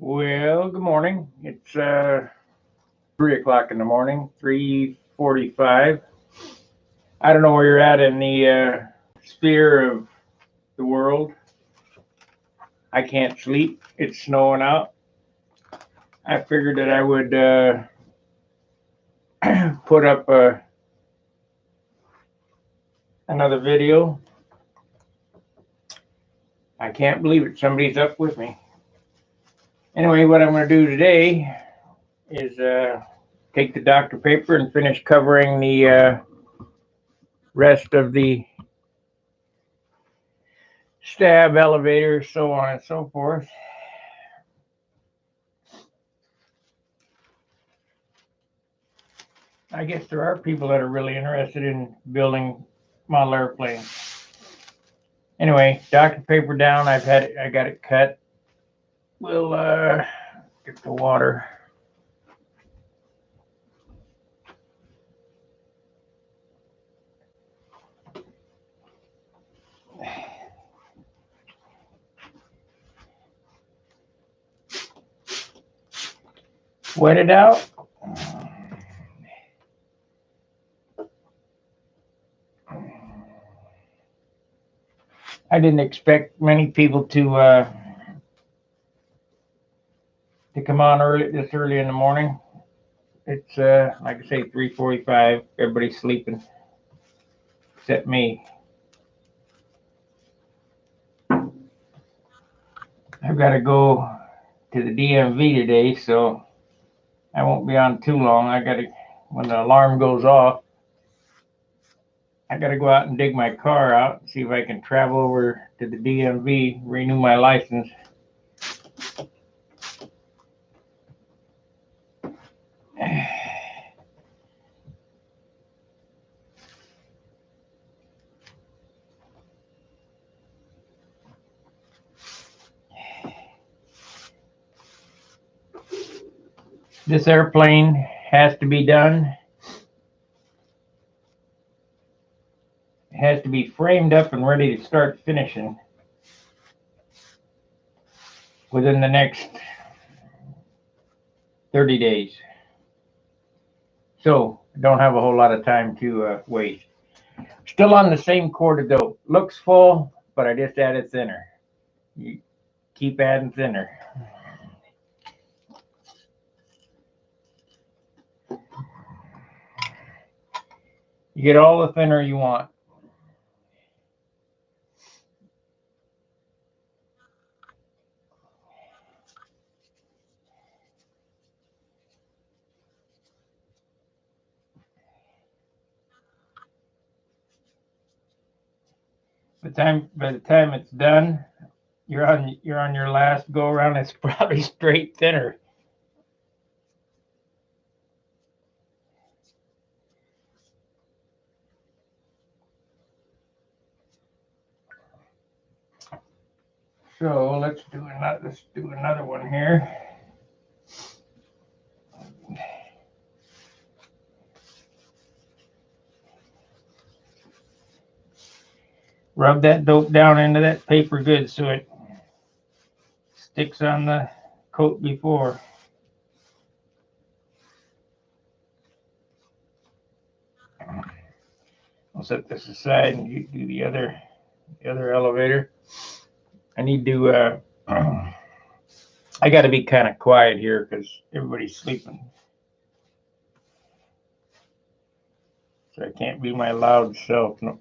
Well, good morning. It's 3 o'clock in the morning, 3:45. I don't know where you're at in the sphere of the world. I can't sleep. It's snowing out. I figured that I would put up another video. I can't believe it. Somebody's up with me. Anyway, what I'm going to do today is take the Dr. paper and finish covering the rest of the stab, elevator, so on and so forth. I guess there are people that are really interested in building model airplanes. Anyway, Dr. paper down. I got it cut. We'll get the water. Wet it out. I didn't expect many people to come on this early in the morning. It's like I say, 3:45. Everybody's sleeping except me. I've got to go to the DMV today, so I won't be on too long. When the alarm goes off, I got to go out and dig my car out and see if I can travel over to the DMV, renew my license. This airplane has to be done. It has to be framed up and ready to start finishing within the next 30 days. So I don't have a whole lot of time to waste. Still on the same quart of dope. Looks full, but I just added thinner. You keep adding thinner. You get all the thinner you want. By the time it's done, you're on your last go around. It's probably straight thinner. So let's do another one here. Rub that dope down into that paper good so it sticks on the coat before. I'll set this aside and you do the other elevator. I need to I got to be kind of quiet here because everybody's sleeping. So I can't be my loud self. No.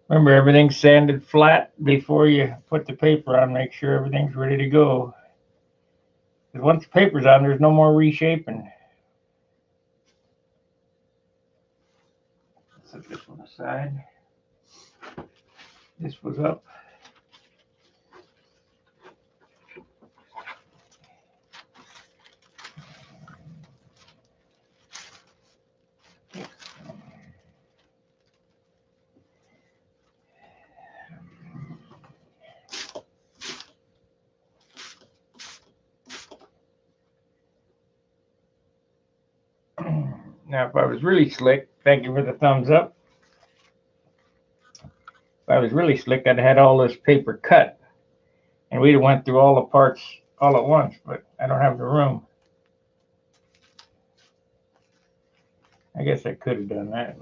Remember, everything's sanded flat before you put the paper on. Make sure everything's ready to go. Because once the paper's on, there's no more reshaping. Set this one aside. This was up. Now, if I was really slick, thank you for the thumbs up. If I was really slick, I'd had all this paper cut, and we'd have went through all the parts all at once, but I don't have the room. I guess I could have done that,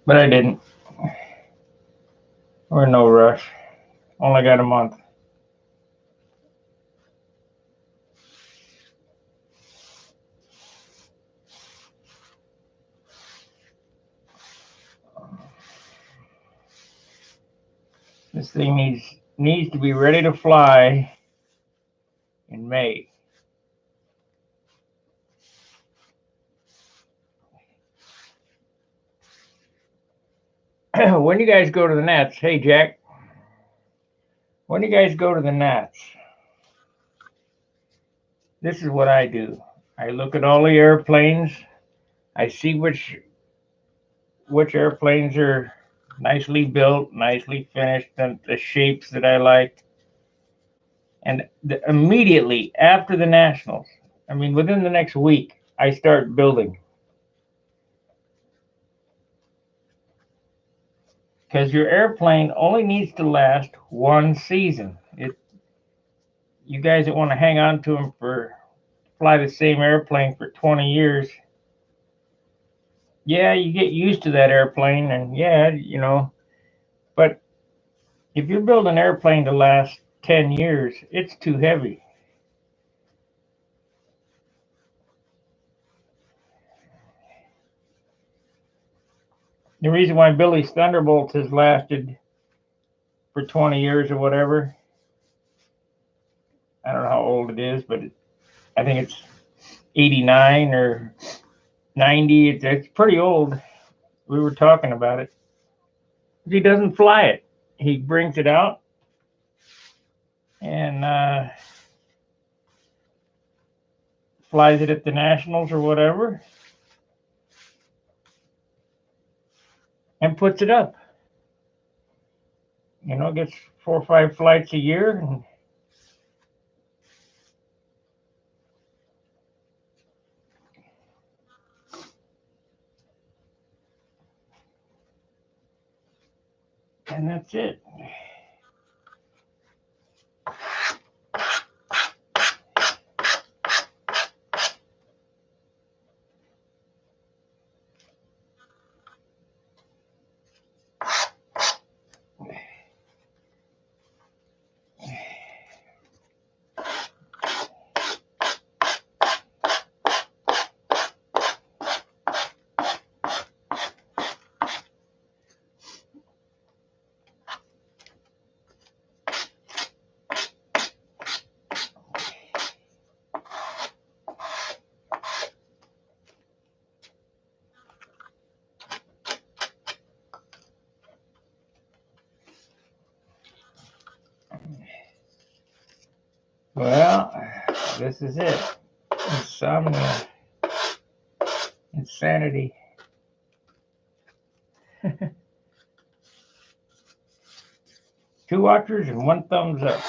but I didn't. We're in no rush. Only got a month. This thing needs to be ready to fly in May. When you guys go to the Nats, hey Jack, when you guys go to the Nats, this is what I do. I look at all the airplanes. I see which airplanes are nicely built, nicely finished, and the shapes that I like. And immediately after the Nationals, I mean, within the next week, I start building. Because your airplane only needs to last one season. You guys that want to hang on to them fly the same airplane for 20 years, yeah, you get used to that airplane, and yeah, but if you build an airplane to last 10 years, it's too heavy. The reason why Billy's Thunderbolt has lasted for 20 years or whatever, I don't know how old it is, but I think it's 89 or 90. It's pretty old. We were talking about it. He doesn't fly it. He brings it out and flies it at the Nationals or whatever and puts it up. Gets 4 or 5 flights a year. And that's it. Well, this is it. Insomnia. Insanity. 2 watchers and 1 thumbs up.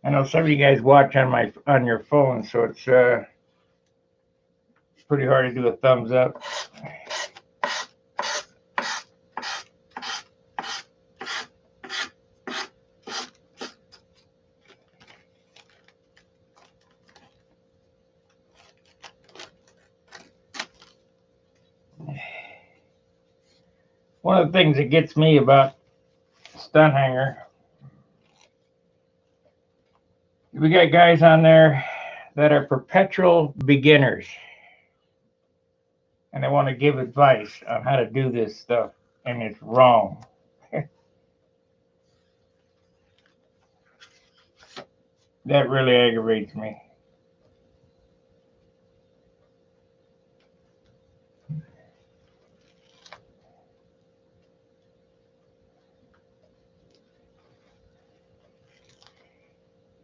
I know some of you guys watch on your phone, so it's pretty hard to do a thumbs up. One of the things that gets me about Stunt Hangar, we got guys on there that are perpetual beginners, and they want to give advice on how to do this stuff, and it's wrong. That really aggravates me.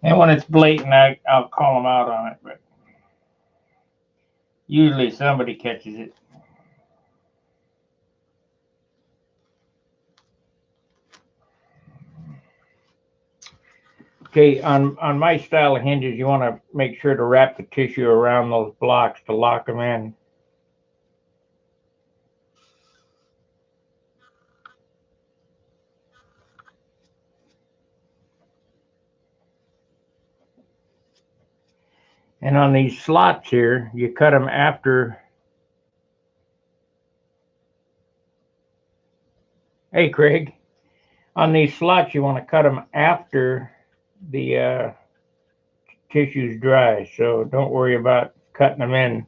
And when it's blatant, I'll call them out on it, but usually somebody catches it. Okay, on my style of hinges, you want to make sure to wrap the tissue around those blocks to lock them in. And on these slots here, you cut them after. Hey, Craig, on these slots, you want to cut them after the tissue's dry. So don't worry about cutting them in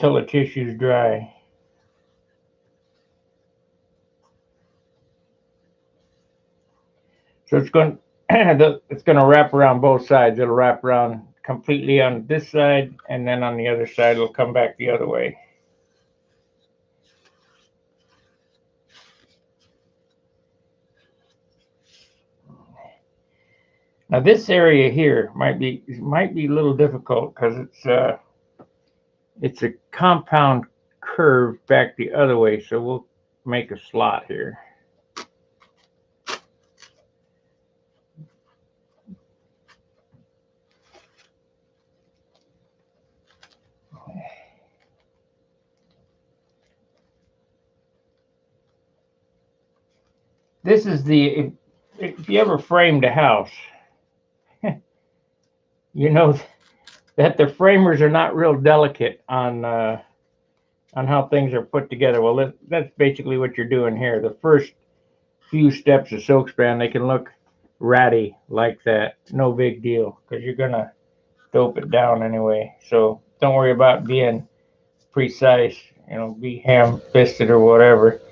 till the tissue's dry. So it's going to wrap around both sides. It'll wrap around completely on this side, and then on the other side, it'll come back the other way. Now this area here might be a little difficult because it's a compound curve back the other way. So we'll make a slot here. This is if you ever framed a house, you know that the framers are not real delicate on how things are put together. Well, that's basically what you're doing here. The first few steps of silk span, they can look ratty like that. No big deal, because you're gonna dope it down anyway. So don't worry about being precise. You know, be ham-fisted or whatever.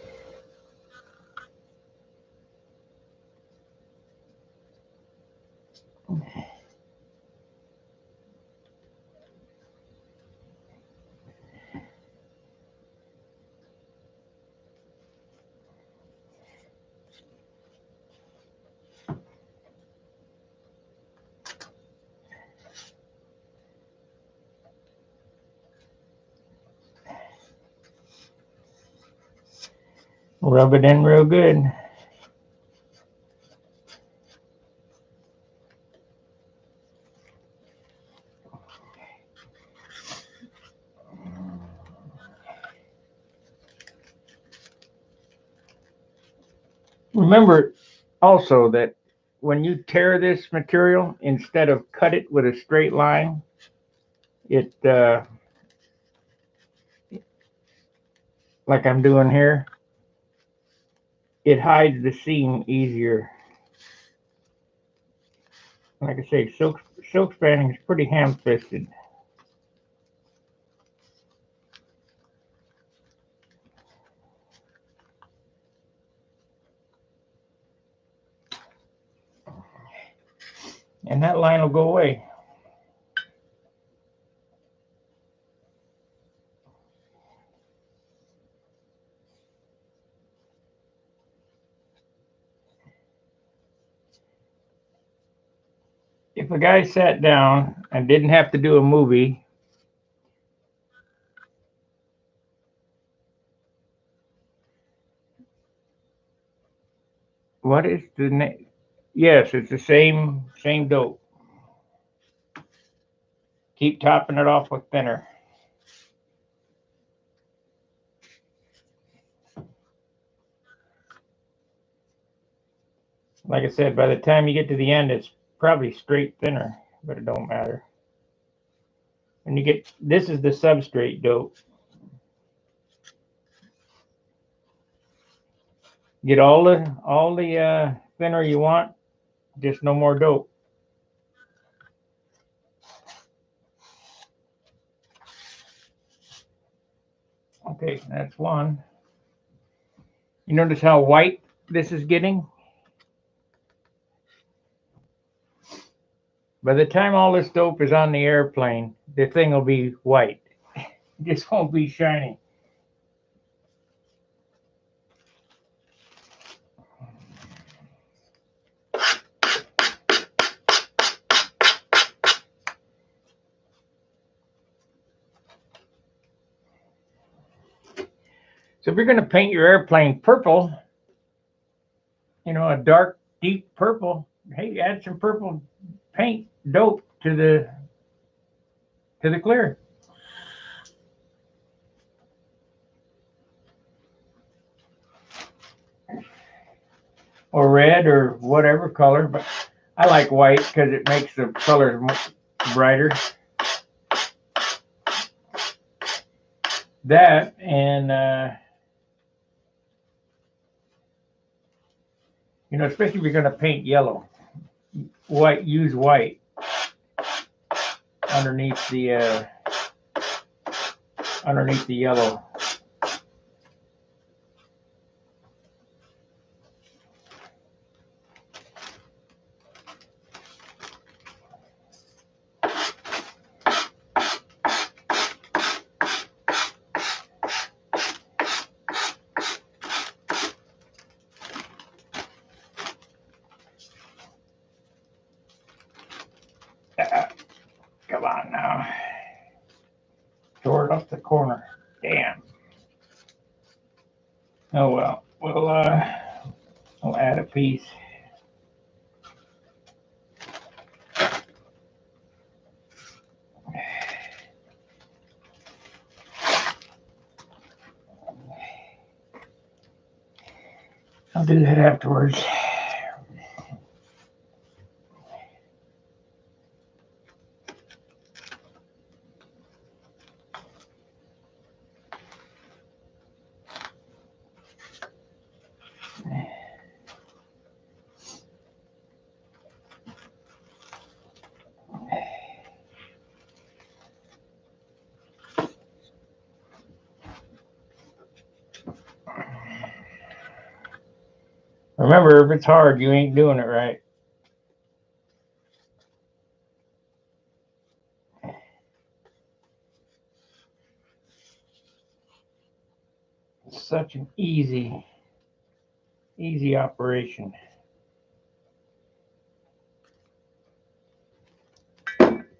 Rub it in real good. Remember also that when you tear this material, instead of cut it with a straight line, it like I'm doing here, it hides the seam easier. Like I say, silk spanning is pretty ham-fisted. And that line will go away. If a guy sat down and didn't have to do a movie, what is the name? Yes, it's the same dope. Keep topping it off with thinner. Like I said, by the time you get to the end, it's probably straight thinner, but it don't matter. And you get, this is the substrate dope. Get all the thinner you want, just no more dope. Okay, that's one. You notice how white this is getting? By the time all this dope is on the airplane, the thing will be white. It just won't be shiny. So if you're going to paint your airplane purple, you know, a dark, deep purple, hey, add some purple paint dope to the clear. Or red or whatever color, but I like white because it makes the colors brighter. That and especially if you're going to paint yellow, white, use white underneath the yellow. Come on now. Tore it off the corner. Damn. Oh well. We'll add a piece. I'll do that afterwards. Remember, if it's hard, you ain't doing it right. It's such an easy operation.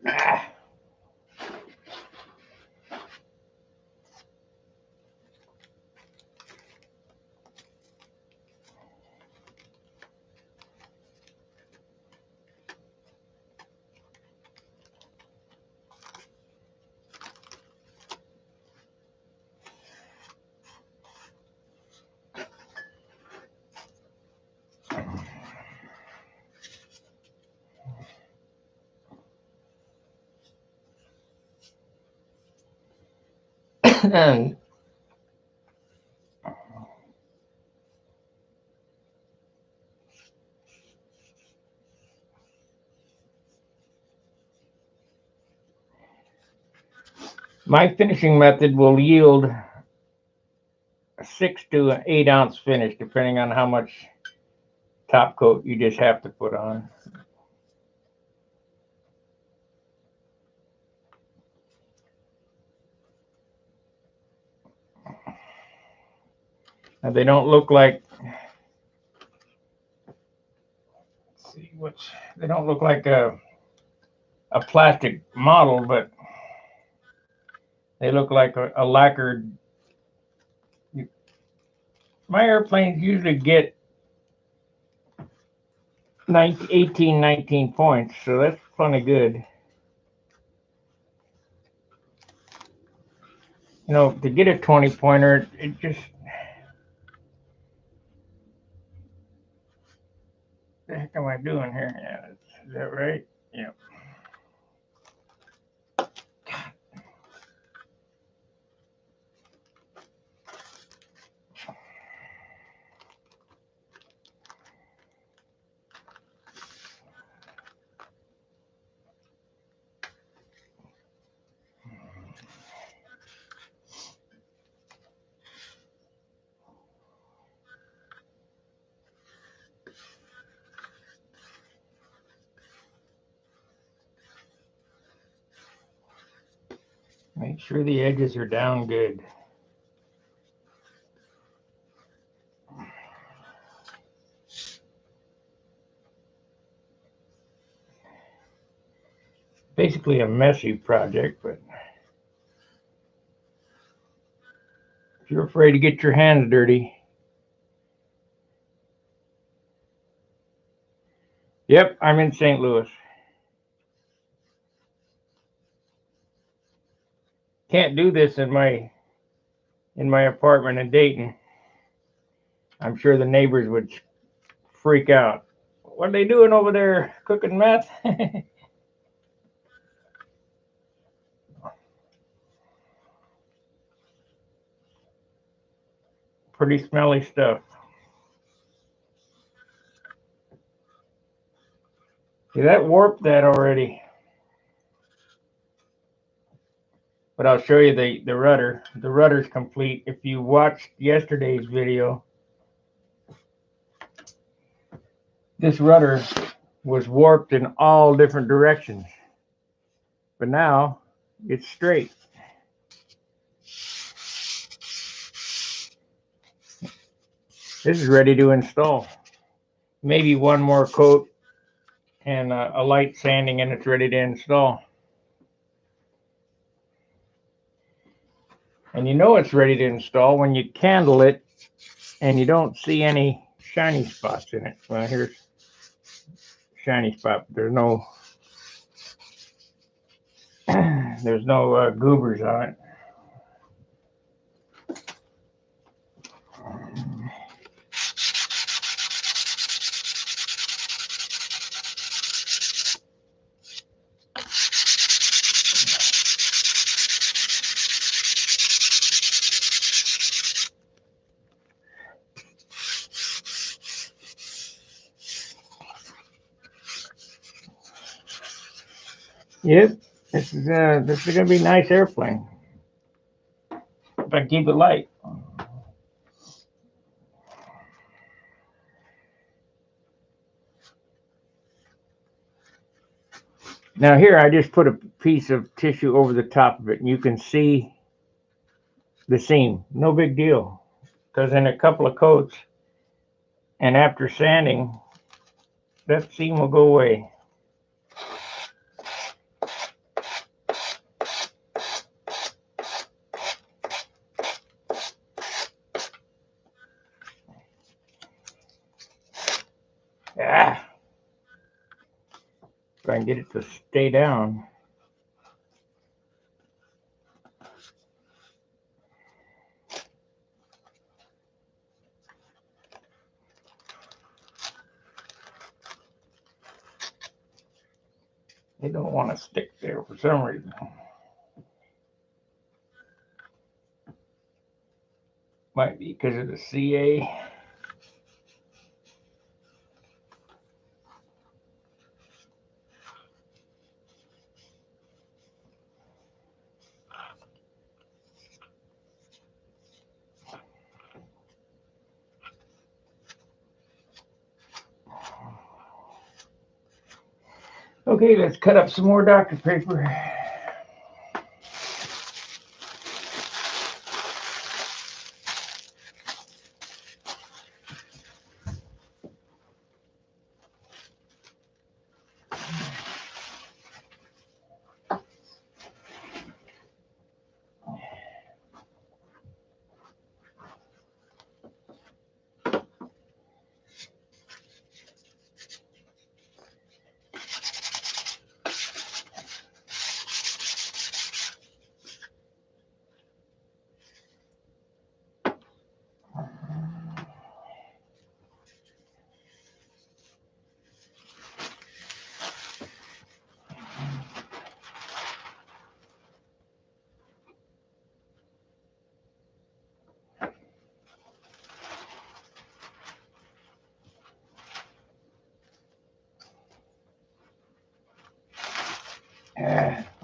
Ah. And my finishing method will yield a 6 to an 8 ounce finish, depending on how much top coat you just have to put on. Now they don't look like, let's see, they don't look like a plastic model, but they look like a lacquered. My airplanes usually get 18, 19 points, so that's plenty good. To get a 20 pointer, it just, what the heck am I doing here? Yeah, is that right? Yeah. Make sure the edges are down good. Basically a messy project, but if you're afraid to get your hands dirty, Yep, I'm in St. Louis. Can't do this in my apartment in Dayton. I'm sure the neighbors would freak out. What are they doing over there? Cooking meth? Pretty smelly stuff. See, that warped that already. But I'll show you the rudder. The rudder's complete. If you watched yesterday's video, this rudder was warped in all different directions. But now it's straight. This is ready to install. Maybe one more coat and a light sanding and it's ready to install. And you know it's ready to install when you candle it and you don't see any shiny spots in it. Well, here's shiny spot. There's no goobers on it. Yep, this is gonna be a nice airplane if I keep it light. Now here I just put a piece of tissue over the top of it and you can see the seam. No big deal, because in a couple of coats and after sanding, that seam will go away. Ah, if I can get it to stay down. They don't want to stick there for some reason. Might be because of the CA. Okay, let's cut up some more Dr. paper.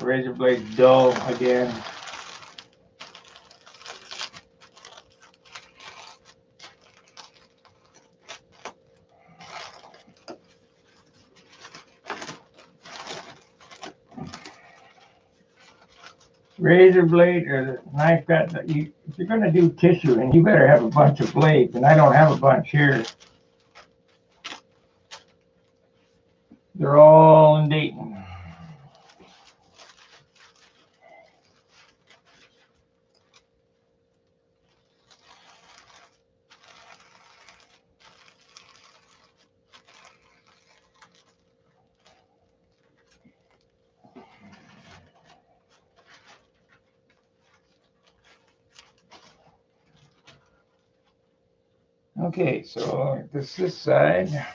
Razor blade dull again. Razor blade or the knife got if you're going to do tissue, and you better have a bunch of blades, and I don't have a bunch here. They're all in Dayton. Okay, so this side.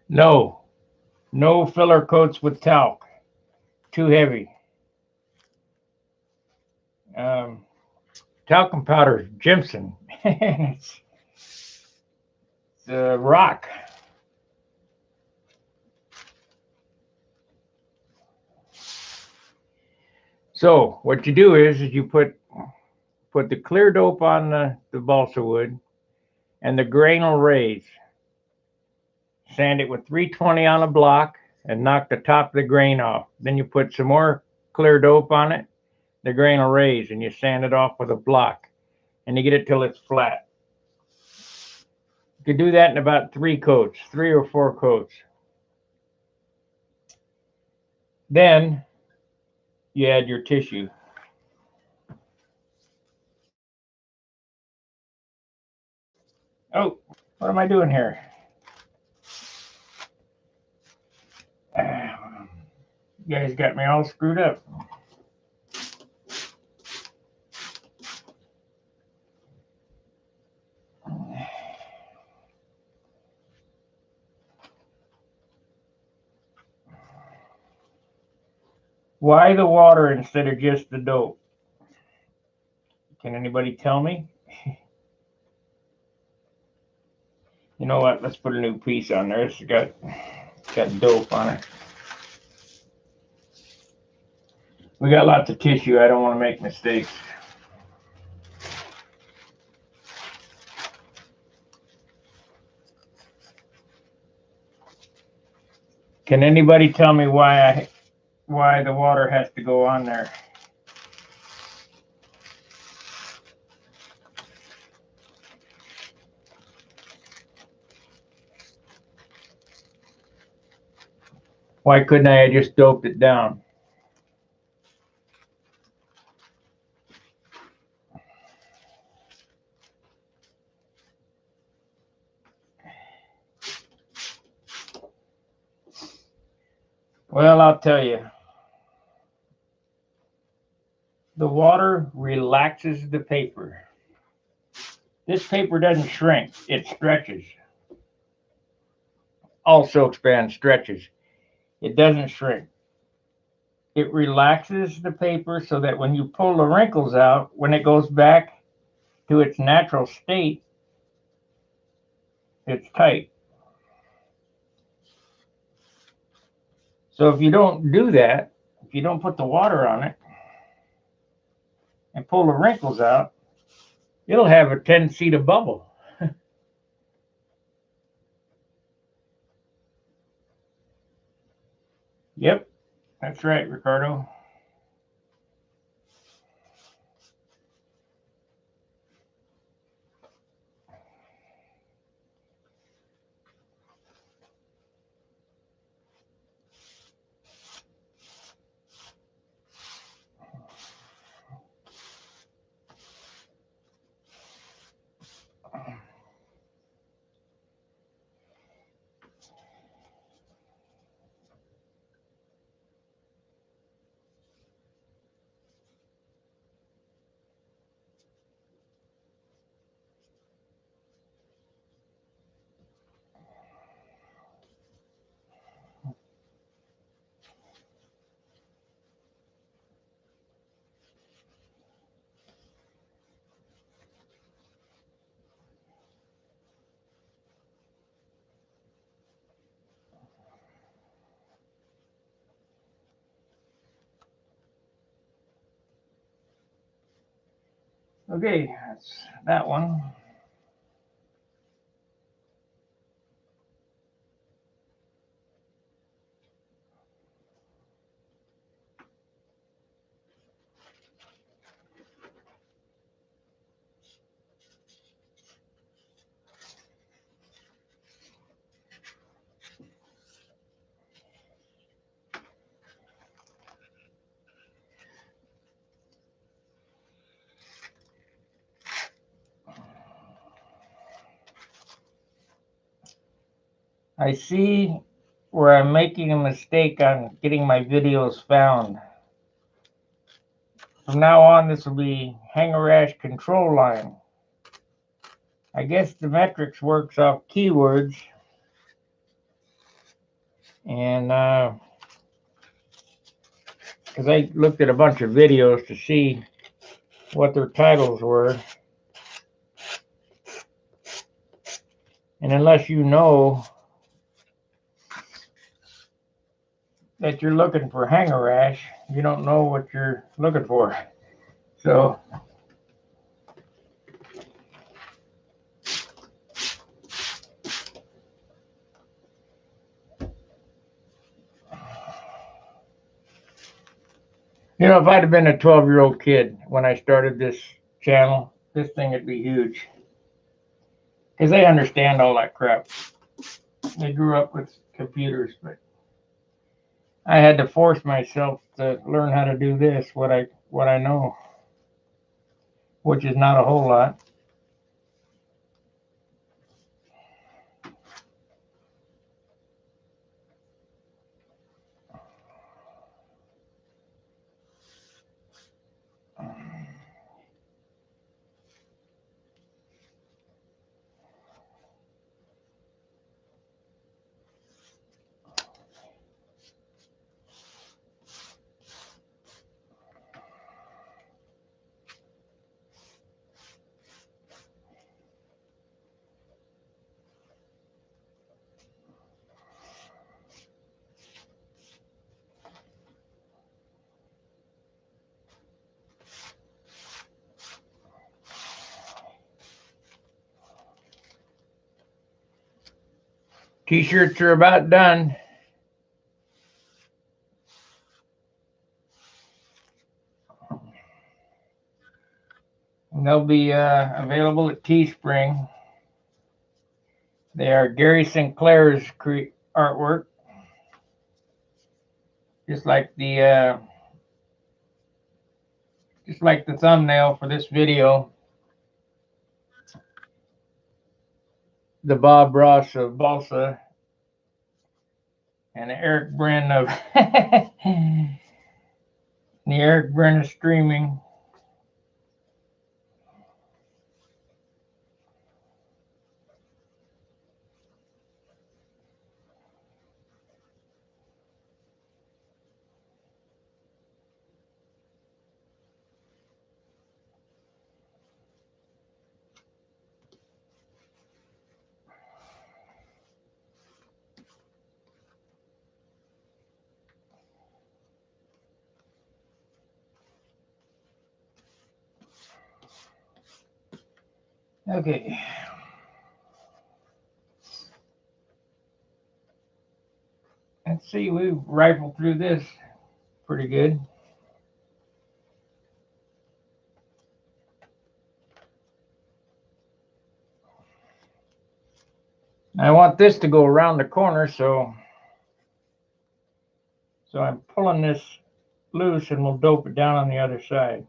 No filler coats with talc. Too heavy. Talcum powder is Jimson. it's rock. So what you do is you put the clear dope on the balsa wood, and the grain will raise. Sand it with 320 on a block and knock the top of the grain off. Then you put some more clear dope on it. The grain will raise, and you sand it off with a block, and you get it till it's flat. You can do that in about 3 or 4 coats. Then you add your tissue. Oh, what am I doing here? You guys got me all screwed up. Why the water instead of just the dope? Can anybody tell me? You know what? Let's put a new piece on there. It's got dope on it. We got lots of tissue. I don't want to make mistakes. Can anybody tell me why the water has to go on there? Why couldn't I have just doped it down? Well, I'll tell you. The water relaxes the paper. This paper doesn't shrink, it stretches. All silkspan stretches. It doesn't shrink. It relaxes the paper so that when you pull the wrinkles out, when it goes back to its natural state, it's tight. So if you don't do that, if you don't put the water on it and pull the wrinkles out, it'll have a tendency to bubble. Yep, that's right, Ricardo. Okay, that's that one. I see where I'm making a mistake on getting my videos found. From now on, this will be Hangar Rash control line. I guess the metrics works off keywords, and because I looked at a bunch of videos to see what their titles were, and unless you know that you're looking for Hangar Rash, you don't know what you're looking for. So you know, if I'd have been a 12-year-old kid when I started this channel, this thing would be huge. Because they understand all that crap. They grew up with computers, but I had to force myself to learn how to do this, what I know, which is not a whole lot. T-shirts are about done. And they'll be available at Teespring. They are Gary Sinclair's artwork, just like the thumbnail for this video. The Bob Ross of Balsa and the Eric Bren of the Eric Bren of streaming. Okay. Let's see, we've rifled through this pretty good. I want this to go around the corner, so I'm pulling this loose and we'll dope it down on the other side.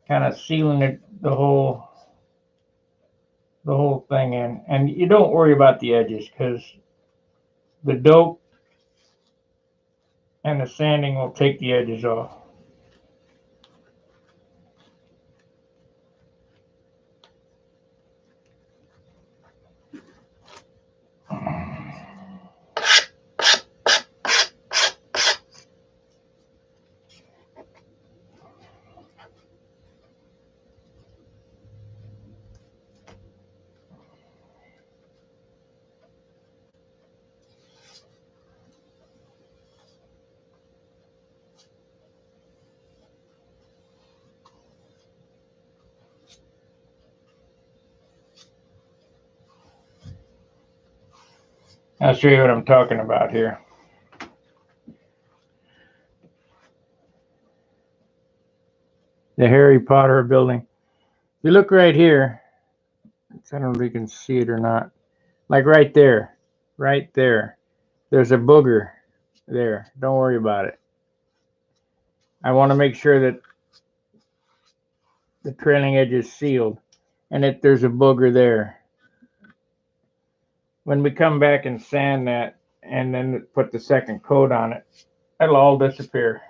Kind of sealing it the whole thing in. And you don't worry about the edges because the dope and the sanding will take the edges off. I'll show you what I'm talking about here. The Harry Potter building. If you look right here, I don't know if you can see it or not. Like right there, there's a booger there. Don't worry about it. I want to make sure that the trailing edge is sealed and that there's a booger there. When we come back and sand that and then put the second coat on it, it'll all disappear.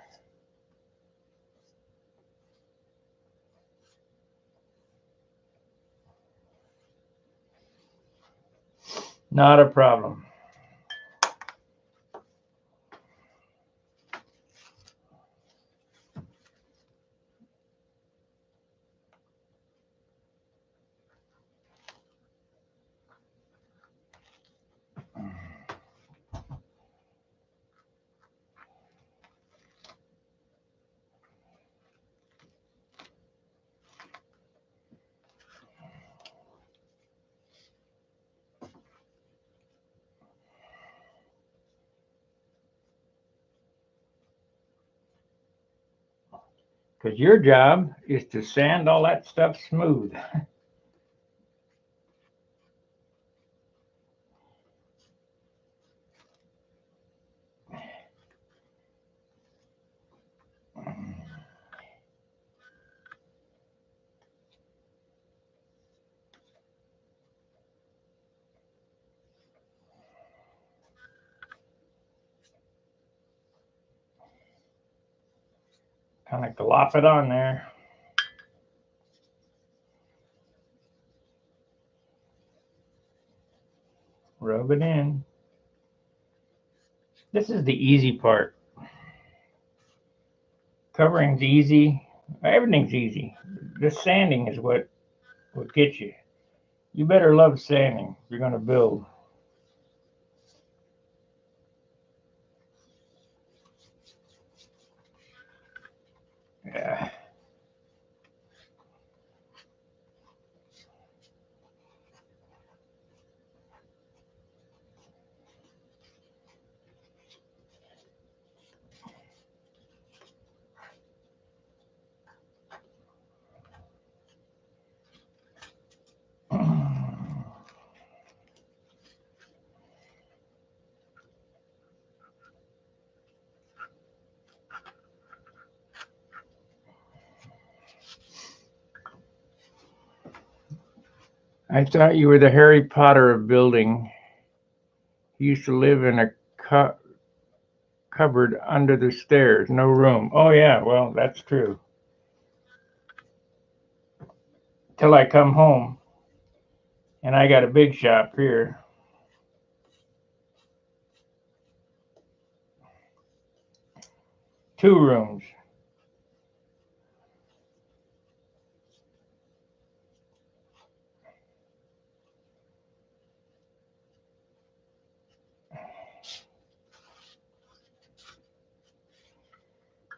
Not a problem. Because your job is to sand all that stuff smooth. Kind of glop it on there. Rub it in. This is the easy part. Covering's easy. Everything's easy. The sanding is what gets you. You better love sanding if you're going to build. Yeah. I thought you were the Harry Potter of building. He used to live in a cupboard under the stairs, no room. Oh, yeah, well, that's true. Till I come home, and I got a big shop here. Two rooms.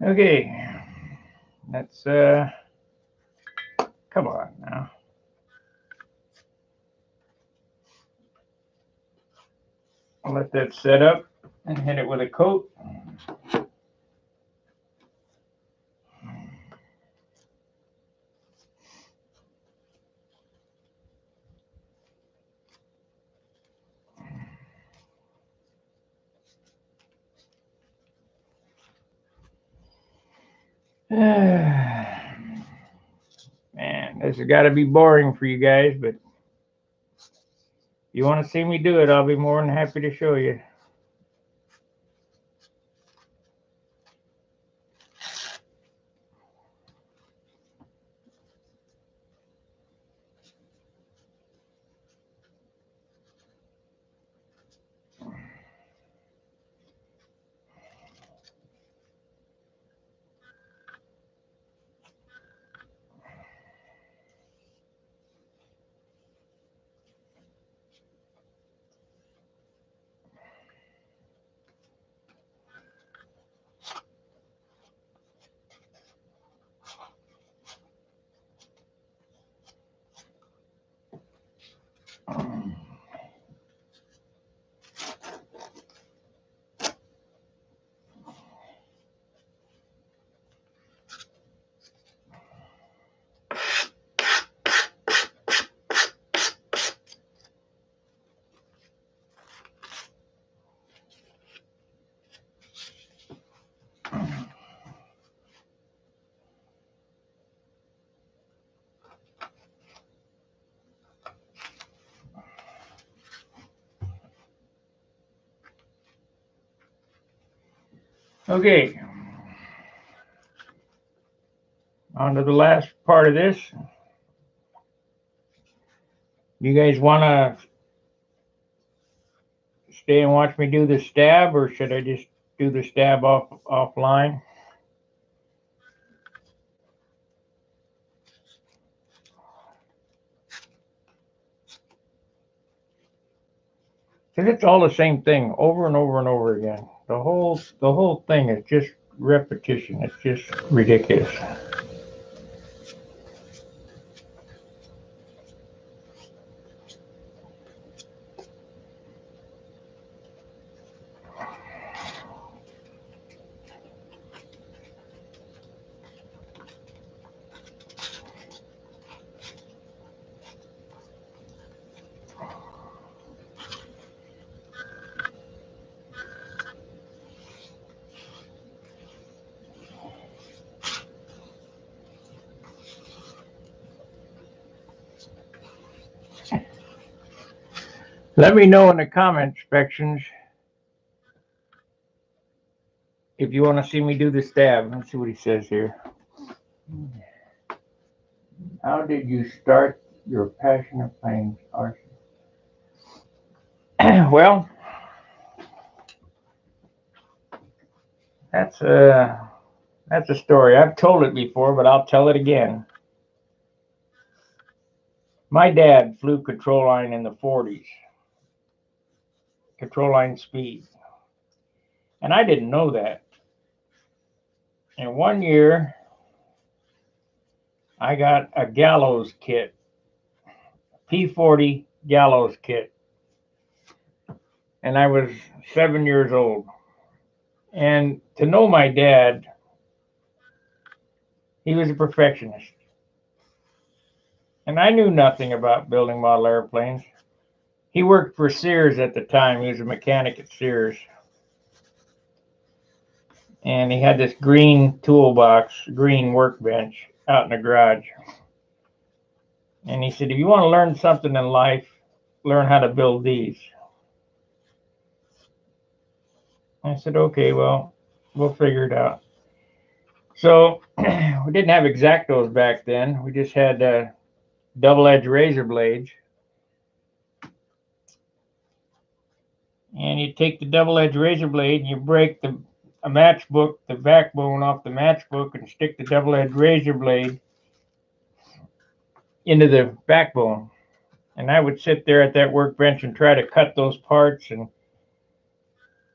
Okay, let's, come on now. I'll let that set up and hit it with a coat. Man, this has got to be boring for you guys, but if you want to see me do it, I'll be more than happy to show you. Okay, on to the last part of this. You guys want to stay and watch me do the stab, or should I just do the stab offline? Because it's all the same thing over and over and over again. The whole thing is just repetition. It's just ridiculous. Let me know in the comment sections if you want to see me do the stab. Let's see what he says here. How did you start your passion of playing arson? Well, that's a story. I've told it before, but I'll tell it again. My dad flew control line in the 40s, control line speed, and I didn't know that. And one year, I got a gallows kit, P40 gallows kit, and I was 7 years old. And to know my dad, he was a perfectionist. And I knew nothing about building model airplanes. He worked for Sears at the time. He was a mechanic at Sears. And he had this green toolbox, green workbench out in the garage. And he said, if you want to learn something in life, learn how to build these. I said, okay, well, we'll figure it out. So we didn't have X-Actos back then. We just had double-edged razor blades. And you take the double-edged razor blade and you break a matchbook, the backbone off the matchbook, and stick the double-edged razor blade into the backbone. And I would sit there at that workbench and try to cut those parts. And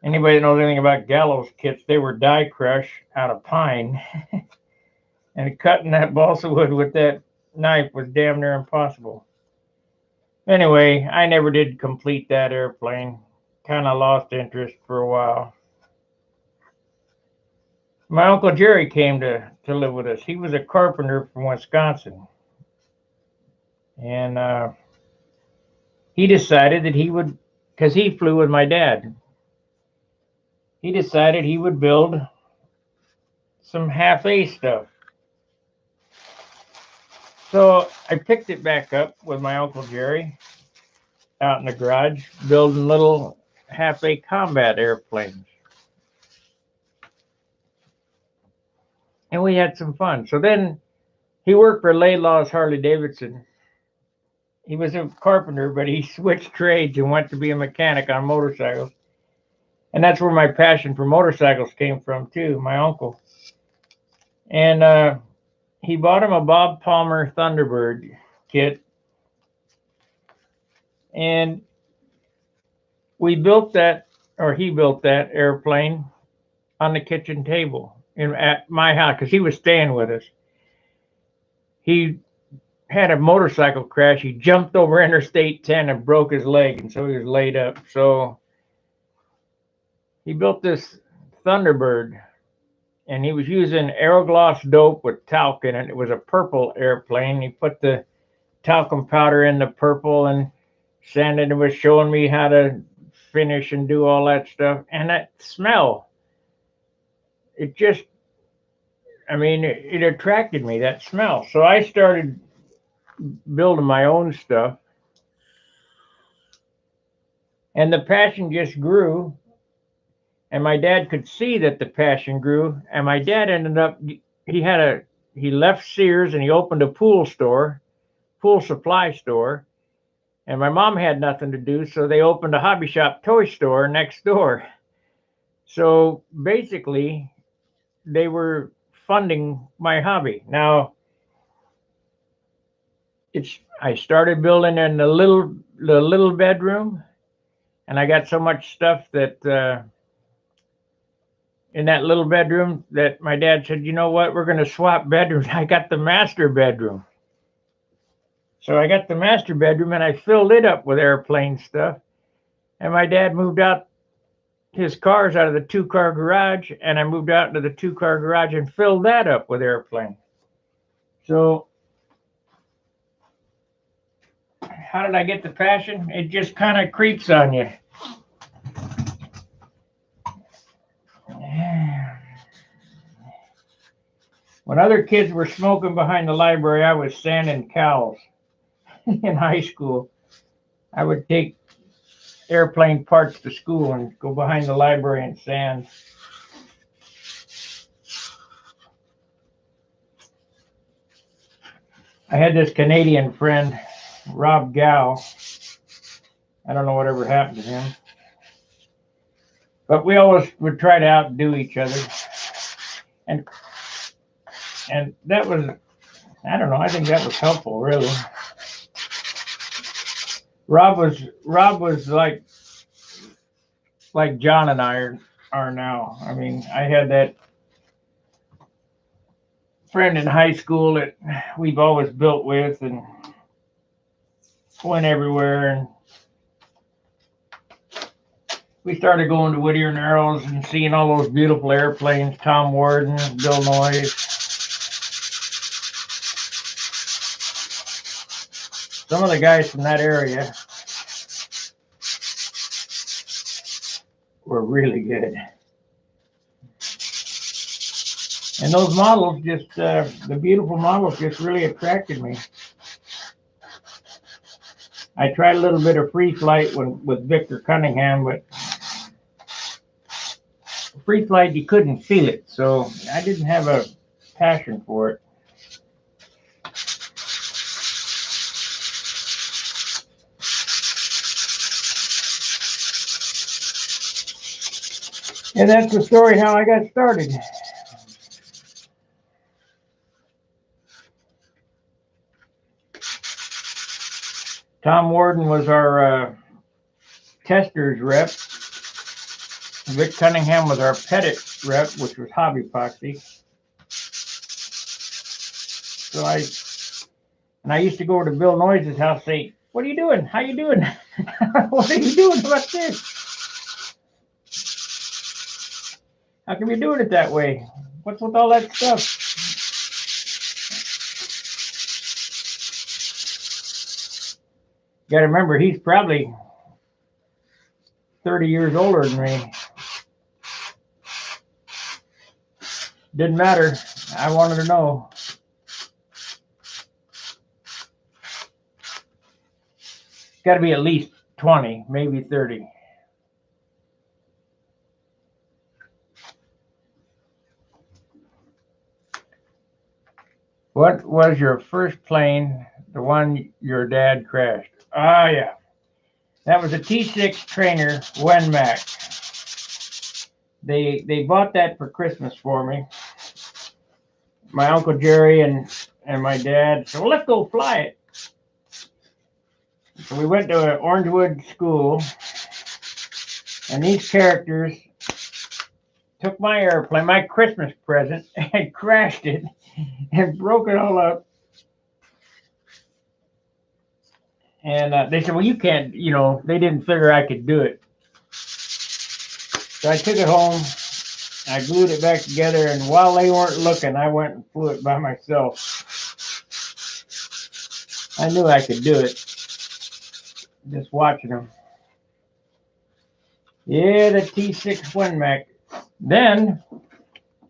anybody that knows anything about gallows kits, they were die crush out of pine. And cutting that balsa wood with that knife was damn near impossible. Anyway, I never did complete that airplane. Kind of lost interest for a while. My Uncle Jerry came to live with us. He was a carpenter from Wisconsin. And he decided that he would, because he flew with my dad, he decided he would build some half-A stuff. So I picked it back up with my Uncle Jerry out in the garage, building little half-A combat airplanes. And we had some fun. So then he worked for Laidlaw's Harley Davidson. He was a carpenter, but he switched trades and went to be a mechanic on motorcycles. And that's where my passion for motorcycles came from, too, my uncle. And he bought him a Bob Palmer Thunderbird kit. And we built that, or he built that airplane on the kitchen table at my house, because he was staying with us. He had a motorcycle crash. He jumped over Interstate 10 and broke his leg, and so he was laid up. So he built this Thunderbird, and he was using Aerogloss dope with talc in it. It was a purple airplane. He put the talcum powder in the purple and sanded and was showing me how to finish and do all that stuff. And that smell, it just, I mean, it attracted me, that smell. So I started building my own stuff. And the passion just grew. And my dad could see that the passion grew. And my dad ended up, he left Sears and he opened a pool supply store. And my mom had nothing to do, so they opened a hobby shop toy store next door. So basically, they were funding my hobby. Now, I started building in the little bedroom, and I got so much stuff that in that little bedroom that my dad said, you know what, we're going to swap bedrooms. I got the master bedroom. So I got the master bedroom and I filled it up with airplane stuff. And my dad moved out his cars out of the 2-car garage, and I moved out into the 2-car garage and filled that up with airplane. So how did I get the passion? It just kind of creeps on you. When other kids were smoking behind the library, I was sanding cows. In high school, I would take airplane parts to school and go behind the library and sand. I had this Canadian friend, Rob Gow. I don't know whatever happened to him. But we always would try to outdo each other. And that was, I don't know, I think that was helpful, really. Rob was like John and I are now. I mean, I had that friend in high school that we've always built with and went everywhere. And we started going to Whittier Narrows and seeing all those beautiful airplanes, Tom Warden, Bill Noyes. Some of the guys from that area were really good. And those models just, the beautiful models just really attracted me. I tried a little bit of free flight with Victor Cunningham, but free flight, you couldn't feel it. So I didn't have a passion for it. And that's the story how I got started. Tom Warden was our testers rep. Vic Cunningham was our pettit rep, which was hobby epoxy. So I used to go to Bill Noyes' house and say, what are you doing? How you doing? What are you doing about this? How come you're doing it that way? What's with all that stuff? You gotta remember, he's probably 30 years older than me. Didn't matter. I wanted to know. Got to be at least 20, maybe 30. What was your first plane, the one your dad crashed? Ah, yeah. That was a T6 trainer, Wenmac. They bought that for Christmas for me. My Uncle Jerry and my dad said, well, let's go fly it. So we went to an Orangewood school, and these characters took my airplane, my Christmas present, and crashed it and broke it all up. And they said, well, you can't, they didn't figure I could do it. So I took it home, I glued it back together, and while they weren't looking, I went and flew it by myself. I knew I could do it, just watching them. Yeah, the T6 Wenmac. Then,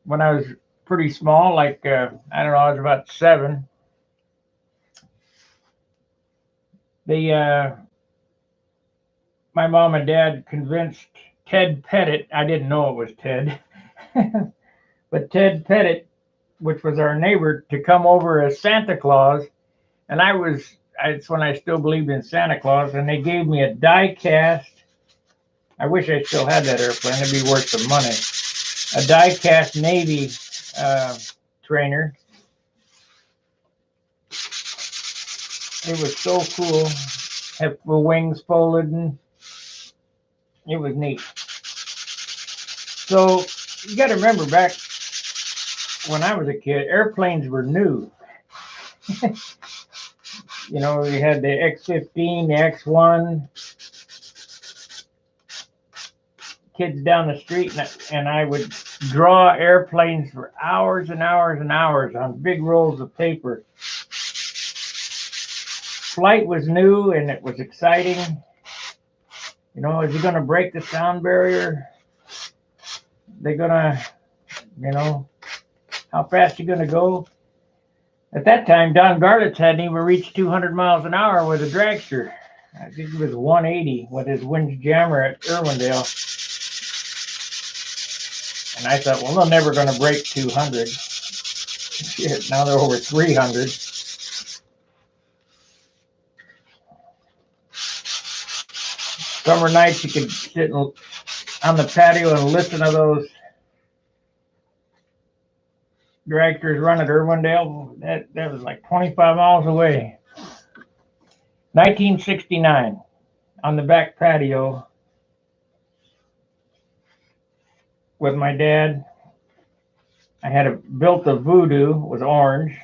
when I was pretty small, I don't know, I was about 7, my mom and dad convinced Ted Pettit, I didn't know it was Ted, but Ted Pettit, which was our neighbor, to come over as Santa Claus. And I was it's when I still believed in Santa Claus, and they gave me a die cast. I wish I still had that airplane. It'd be worth some money. A die cast Navy trainer. It was so cool. Had the wings folded, and it was neat. So you got to remember, back when I was a kid, airplanes were new. You know, we had the X-15, the X-1. Kids down the street, and I would draw airplanes for hours and hours and hours on big rolls of paper. Flight was new and it was exciting. You know, is he going to break the sound barrier? They're going to, you know, how fast you going to go? At that time, Don Garlitz hadn't even reached 200 miles an hour with a dragster. I think it was 180 with his Windjammer at Irwindale. And I thought, well, they're never going to break 200. Shit, now they're over 300. Summer nights, you could sit on the patio and listen to those dragsters run at Irwindale. That was like 25 miles away. 1969, on the back patio with my dad. I had built a Voodoo, it was orange,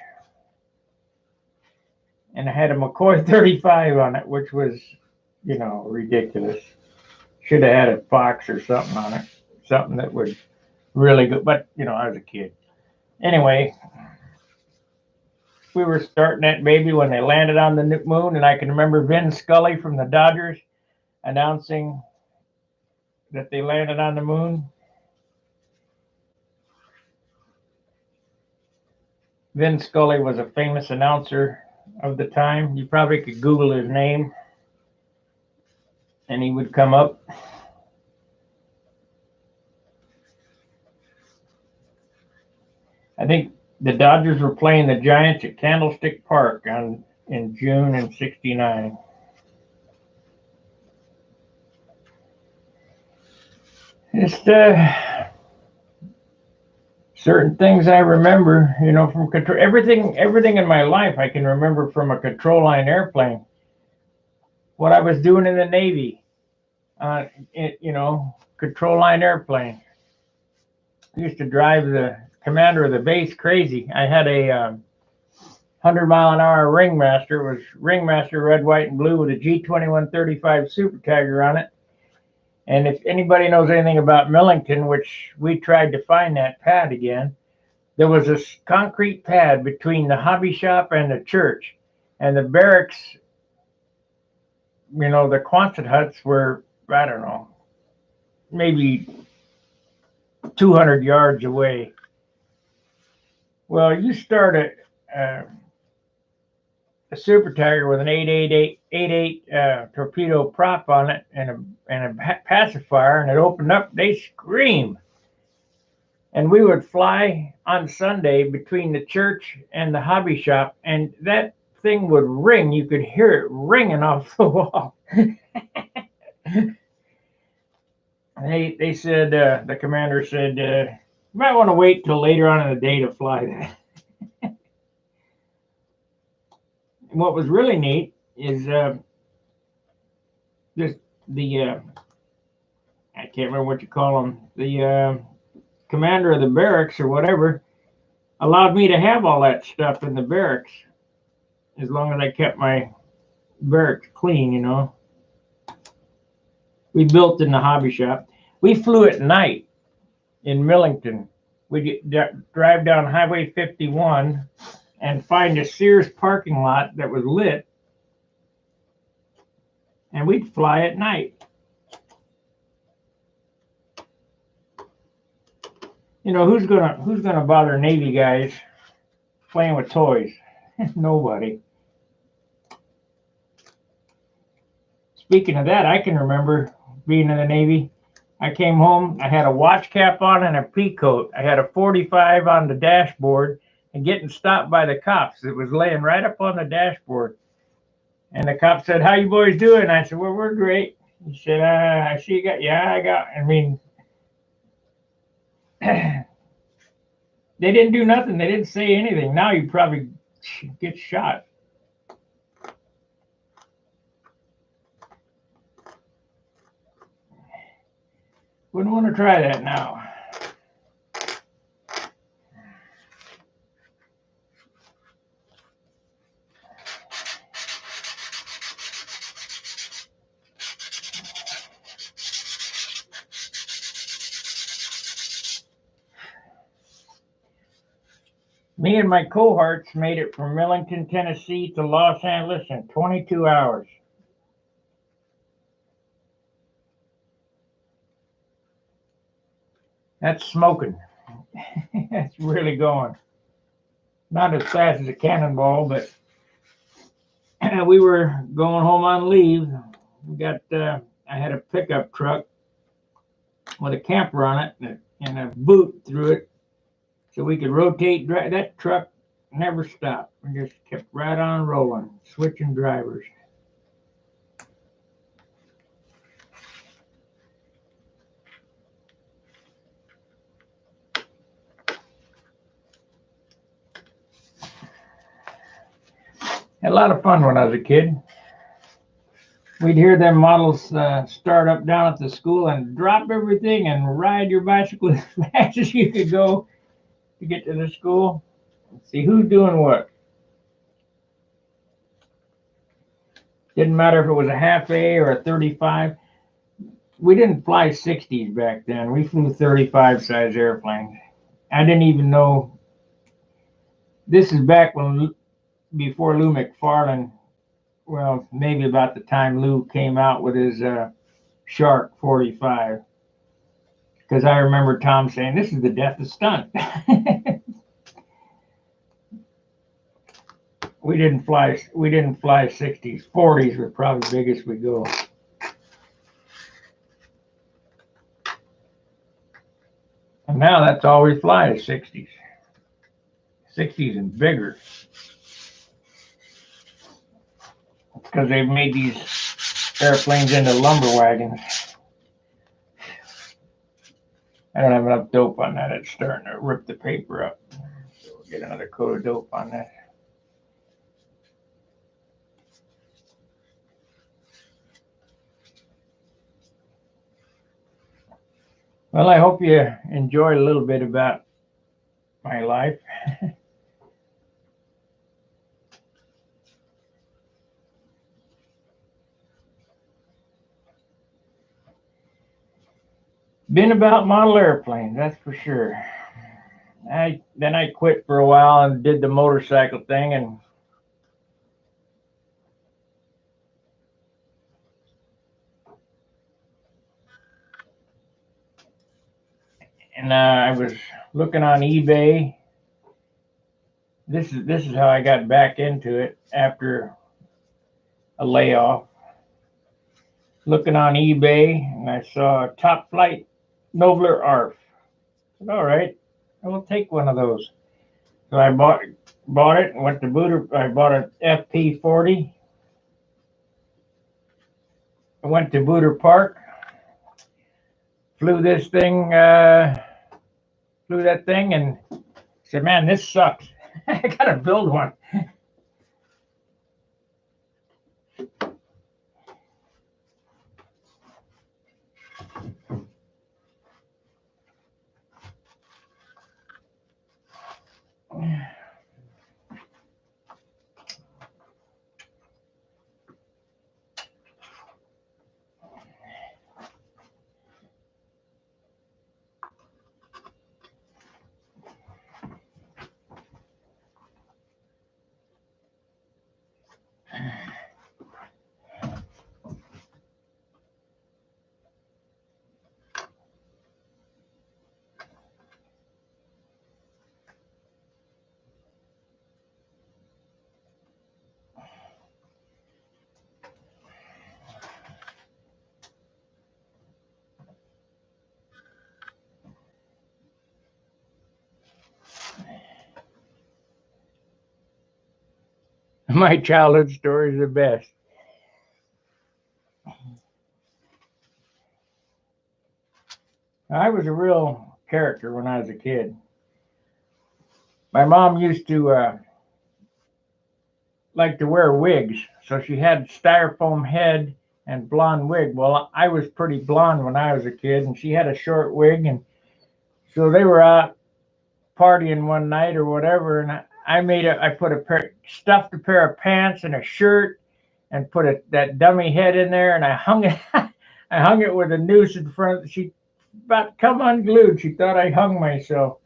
and I had a McCoy 35 on it, which was, you know, ridiculous. Should have had a Fox or something on it, something that was really good, but, you know, I was a kid. Anyway, we were starting that baby when they landed on the moon, and I can remember Vin Scully from the Dodgers announcing that they landed on the moon. Vin Scully was a famous announcer of the time. You probably could Google his name, and he would come up. I think the Dodgers were playing the Giants at Candlestick Park in June in '69. Just certain things I remember, you know, from control. Everything in my life I can remember from a control line airplane. What I was doing in the Navy, you know, control line airplane. I used to drive the commander of the base crazy. I had a 100-mile-an-hour Ringmaster. It was Ringmaster red, white, and blue with a G2135 Super Tiger on it. And if anybody knows anything about Millington, which we tried to find that pad again, there was a concrete pad between the hobby shop and the church. And the barracks, you know, the Quonset huts were, I don't know, maybe 200 yards away. Well, you start a Super Tiger with an 888 torpedo prop on it and a pacifier, and it opened up, they scream. And we would fly on Sunday between the church and the hobby shop, and that thing would ring. You could hear it ringing off the wall. They said, the commander said, you might want to wait till later on in the day to fly that. What was really neat is I can't remember what you call them, the commander of the barracks or whatever allowed me to have all that stuff in the barracks as long as I kept my barracks clean, you know. We built in the hobby shop. We flew at night in Millington. We'd drive down Highway 51 and find a Sears parking lot that was lit, and we'd fly at night. You know, who's gonna bother Navy guys playing with toys? Nobody. Speaking of that, I can remember being in the Navy. I came home, I had a watch cap on and a pea coat. I had a 45 on the dashboard and getting stopped by the cops. It was laying right up on the dashboard. And the cop said, "How you boys doing?" I said, "Well, we're great." He said, "I see you got." Yeah, I got. I mean, they didn't do nothing. They didn't say anything. Now you probably get shot. Wouldn't want to try that now. Me and my cohorts made it from Millington, Tennessee to Los Angeles in 22 hours. That's smoking. That's really going. Not as fast as a cannonball, but we were going home on leave. We got I had a pickup truck with a camper on it and a boot through it, so we could rotate. That truck never stopped. We just kept right on rolling, switching drivers. Had a lot of fun when I was a kid. We'd hear them models start up down at the school and drop everything and ride your bicycle as fast as you could go to get to the school. See who's doing what. Didn't matter if it was a half A or a 35. We didn't fly 60s back then. We flew 35 size airplanes. I didn't even know. This is back when before Lou McFarland. Well, maybe about the time Lou came out with his Shark 45. Because I remember Tom saying, "This is the death of Stunt." We didn't fly 60s. 40s were probably the biggest we go. And now that's all we fly is 60s. 60s and bigger. Because they've made these airplanes into lumber wagons. I don't have enough dope on that. It's starting to rip the paper up. So we'll get another coat of dope on that. Well, I hope you enjoyed a little bit about my life. Been about model airplanes, that's for sure. Then I quit for a while and did the motorcycle thing, and I was looking on eBay. This is how I got back into it after a layoff. Looking on eBay, and I saw a Top Flight Nobler ARF. I said, all right, I will take one of those. So I bought it and went to Booter. I bought an FP40. I went to Booter Park, flew this thing, flew that thing, and said, "Man, this sucks. I gotta build one." My childhood stories are the best. I was a real character when I was a kid. My mom used to like to wear wigs, so she had styrofoam head and blonde wig. Well, I was pretty blonde when I was a kid, and she had a short wig, and so they were out partying one night or whatever, and I put stuffed a pair of pants and a shirt, and put that dummy head in there, and I hung it. I hung it with a noose in front. She about come unglued. She thought I hung myself.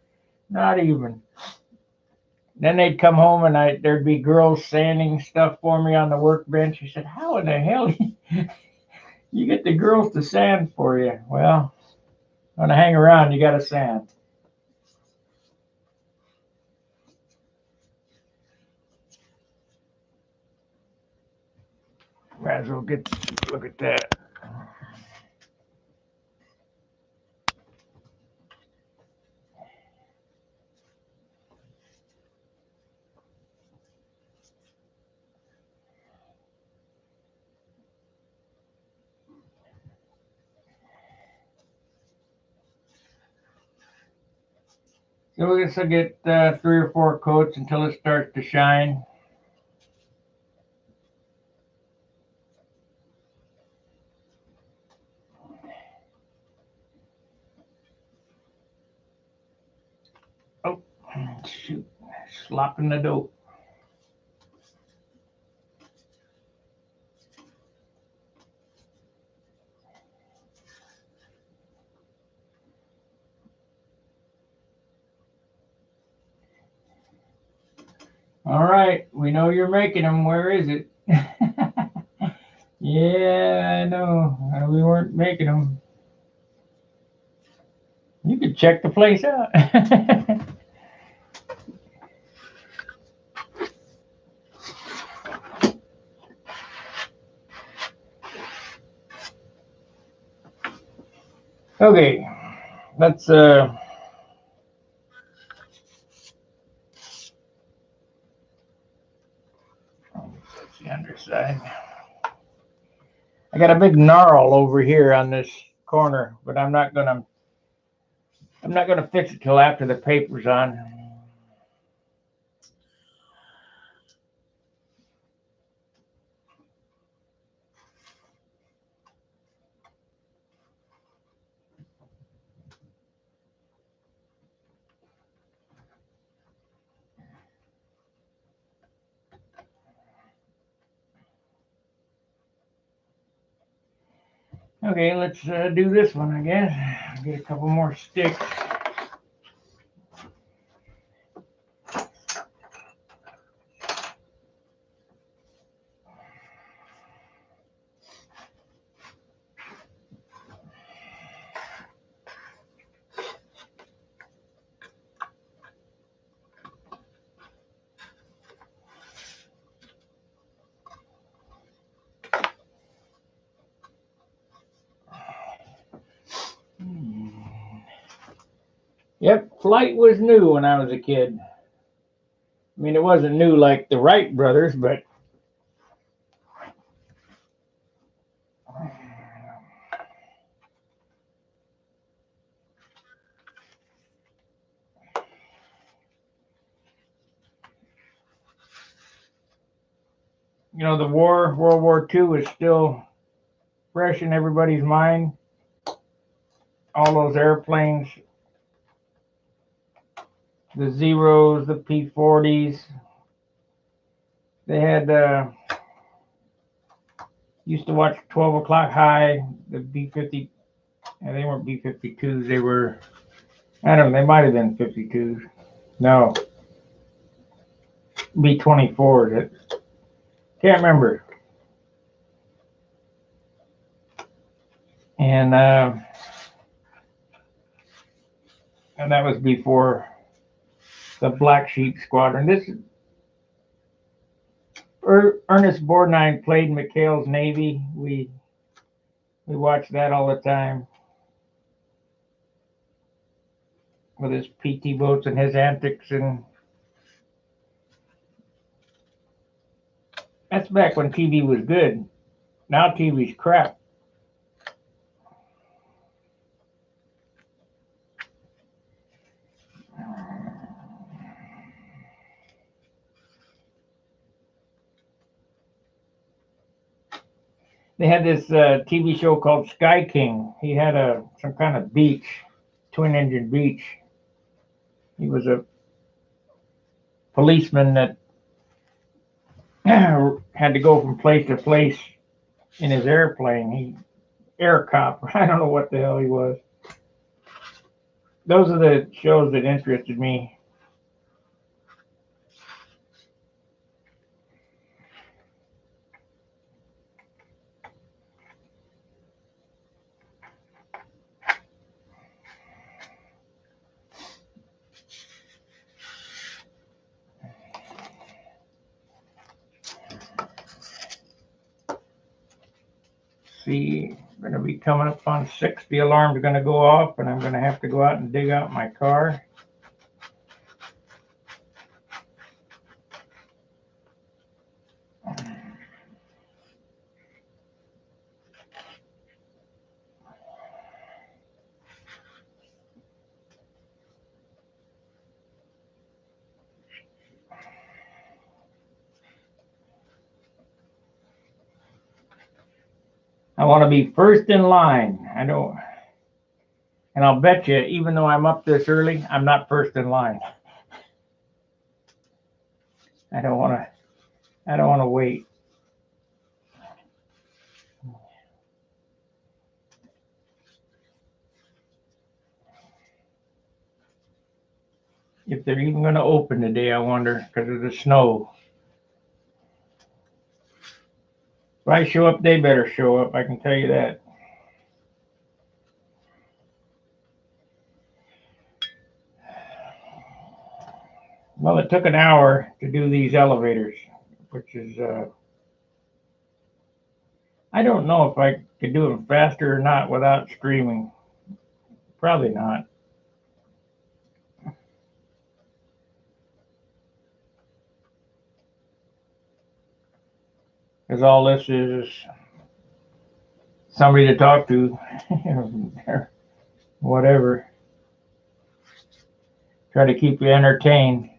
Not even. Then they'd come home and there'd be girls sanding stuff for me on the workbench. She said, "How in the hell you get the girls to sand for you?" Well, when I hang around, you got to sand. Might as well look at that. So we guess I'll get 3 or 4 coats until it starts to shine. Oh, shoot. Slopping the dope. All right, we know you're making them. Where is it? Yeah, I know. We weren't making them. You could check the place out. Okay, let's that's the underside. I got a big gnarl over here on this corner, but I'm not gonna fix it till after the paper's on. Okay, let's do this one, I guess. Get a couple more sticks. Yep, flight was new when I was a kid. I mean, it wasn't new like the Wright brothers, but the World War II is still fresh in everybody's mind. All those airplanes, the Zeros, the P-40s. They had used to watch 12 o'clock high, the B-50. They weren't B-52s. They were, I don't know, they might have been 52s. No, B-24s. Can't remember. And that was before the Black Sheep Squadron. This Ernest Borgnine played McHale's Navy. We watched that all the time with his PT boats and his antics, and that's back when TV was good. Now TV's crap. They had this TV show called Sky King. He had some kind of beach, twin engine beach. He was a policeman that had to go from place to place in his airplane. He air cop. I don't know what the hell he was. Those are the shows that interested me. See, I'm going to be coming up on 6. The alarm's going to go off, and I'm going to have to go out and dig out my car. I want to be first in line. I don't, and I'll bet you, even though I'm up this early, I'm not first in line. I don't want to. I don't want to wait. If they're even going to open today, I wonder, because of the snow. If I show up, they better show up. I can tell you that. Well, it took an hour to do these elevators, which is, I don't know if I could do them faster or not without screaming. Probably not. Because all this is somebody to talk to, whatever. Try to keep you entertained.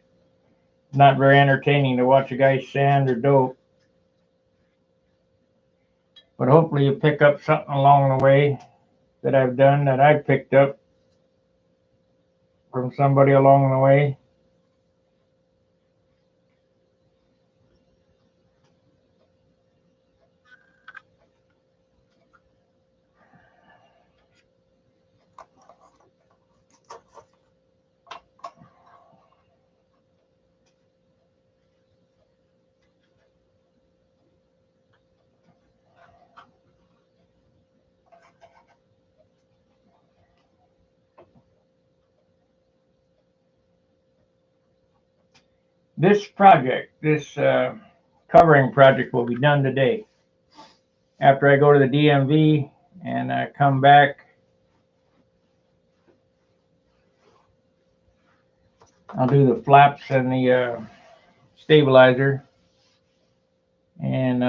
Not very entertaining to watch a guy sand or dope. But hopefully you pick up something along the way that I've done that I picked up from somebody along the way. This project, this covering project will be done today. After I go to the DMV and come back, I'll do the flaps and the stabilizer. And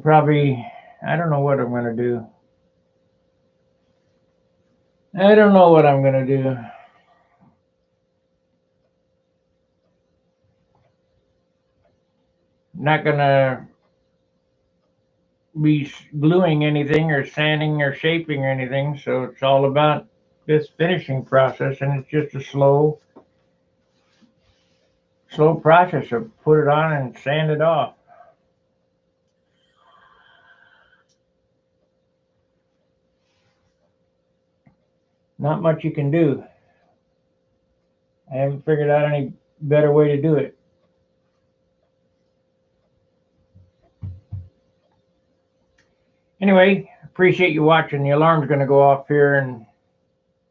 probably, I don't know what I'm going to do. I don't know what I'm going to do. I'm not going to be gluing anything or sanding or shaping or anything. So it's all about this finishing process, and it's just a slow process of put it on and sand it off. Not much you can do. I haven't figured out any better way to do it. Anyway, appreciate you watching. The alarm's going to go off here in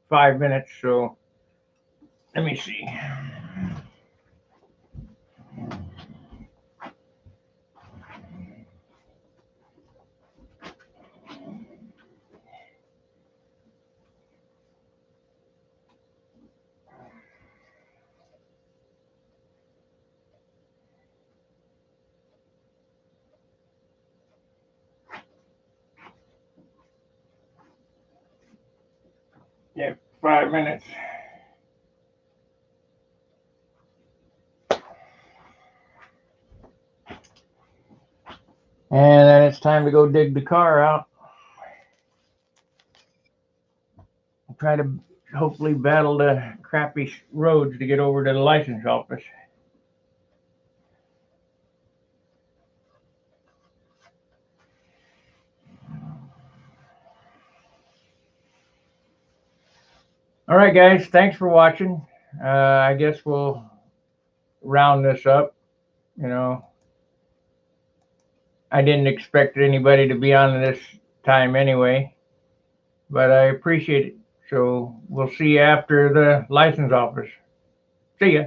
5 minutes, so let me see. Yeah, 5 minutes. And then it's time to go dig the car out. Try to hopefully battle the crappy roads to get over to the license office. All right, guys, thanks for watching. I guess we'll round this up. You know, I didn't expect anybody to be on this time anyway, but I appreciate it. So we'll see you after the license office. See ya.